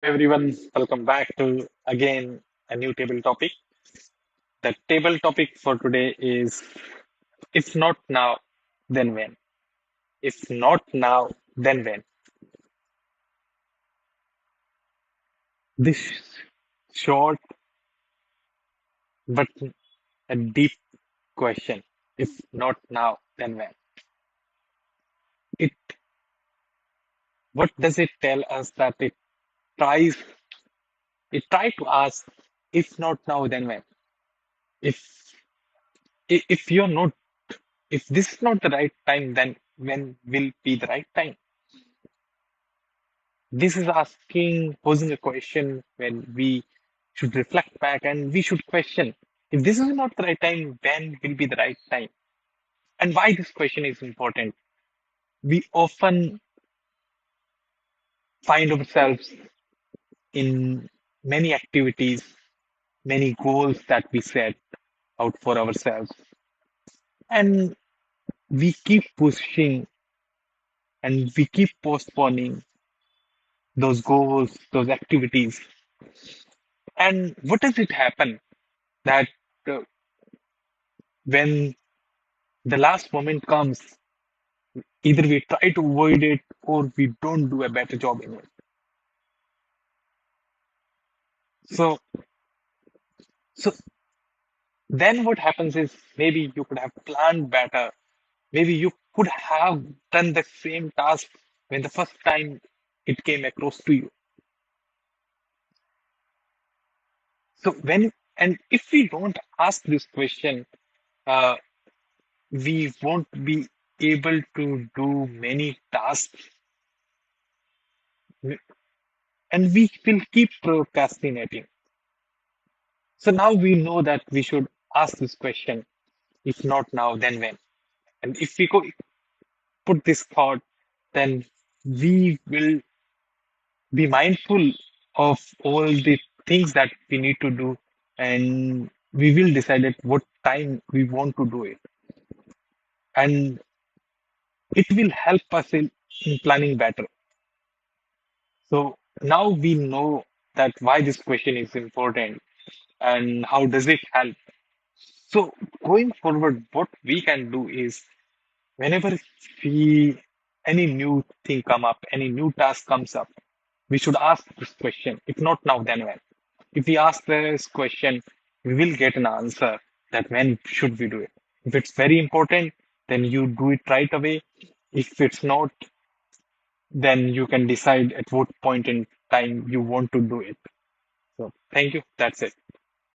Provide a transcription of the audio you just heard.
Everyone, welcome back to again a new table topic. The table topic for today is if not now, then when? If not now, then when? This short but a deep question. If not now, then when? It what does it tell us that tries tries to ask if not now, then when? If if you're not if this is not the right time, then when will be the right time? This is posing a question when we should reflect back and we should question if this is not the right time, when will be the right time? And why this question is important. We often find ourselves in many activities, many goals that we set out for ourselves, and we keep pushing and we keep postponing those goals, those activities. And what does it happen that uh, when the last moment comes, either we try to avoid it or we don't do a better job in it. So, so then what happens is maybe you could have planned better. Maybe you could have done the same task when the first time it came across to you. So and if we don't ask this question, uh, we won't be able to do many tasks and we will keep procrastinating. So now we know that we should ask this question, if not now, then when? And if we put this thought, then we will be mindful of all the things that we need to do, and we will decide at what time we want to do it. And it will help us in planning better. So now we know that why this question is important and how does it help. So going forward, what we can do is whenever we any new thing come up, any new task comes up, we should ask this question. If not now, then when? If we ask this question, we will get an answer that when should we do it. If it's very important, then you do it right away. If it's not, then you can decide at what point in time you want to do it. So thank you. That's it.